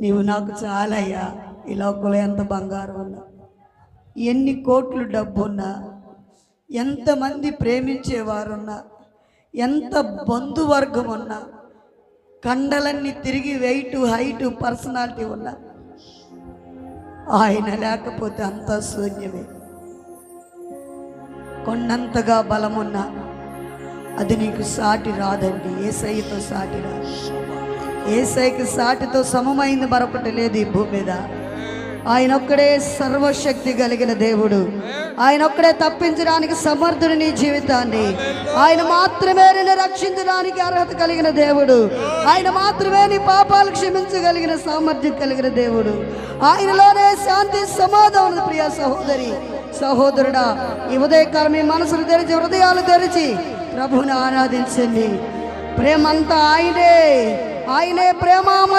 నీవు నాకు చాలయ్యా. ఈ లోకంలో ఎంత బంగారం ఉన్నా, ఎన్ని కోట్లు డబ్బున్నా, ఎంతమంది ప్రేమించేవారున్నా, ఎంత బంధువర్గం ఉన్నా, కండలన్నీ తిరిగి వెయిట్ హైట్ పర్సనాలిటీ ఉన్నా, ఆయన లేకపోతే అంతా శూన్యమే. కొండంతగా బలమున్నా అది నీకు సాటి రాదండి. యేసయ్యతో సాటి రాదు. యేసయ్యకి సాటితో సమమైంది మరొకటి లేదు ఈ భూమి మీద. ఆయన ఒక్కడే సర్వశక్తి కలిగిన దేవుడు. ఆయన ఒక్కడే తప్పించడానికి సమర్థుడు నీ జీవితాన్ని. ఆయన మాత్రమే నిన్ను రక్షించడానికి అర్హత కలిగిన దేవుడు. ఆయన మాత్రమే నీ పాపాలు క్షమించగలిగిన సామర్థ్యం కలిగిన దేవుడు. ఆయనలోనే శాంతి సమాధానం. ప్రియ సహోదరి సహోదరుడా, ఈ ఉదయకాలం మీ మనసులు తెరిచి హృదయాలు తెరిచి ప్రభువుని ఆరాధించండి. ప్రేమంతా ఆయనే, ఆయనే ప్రేమామయ.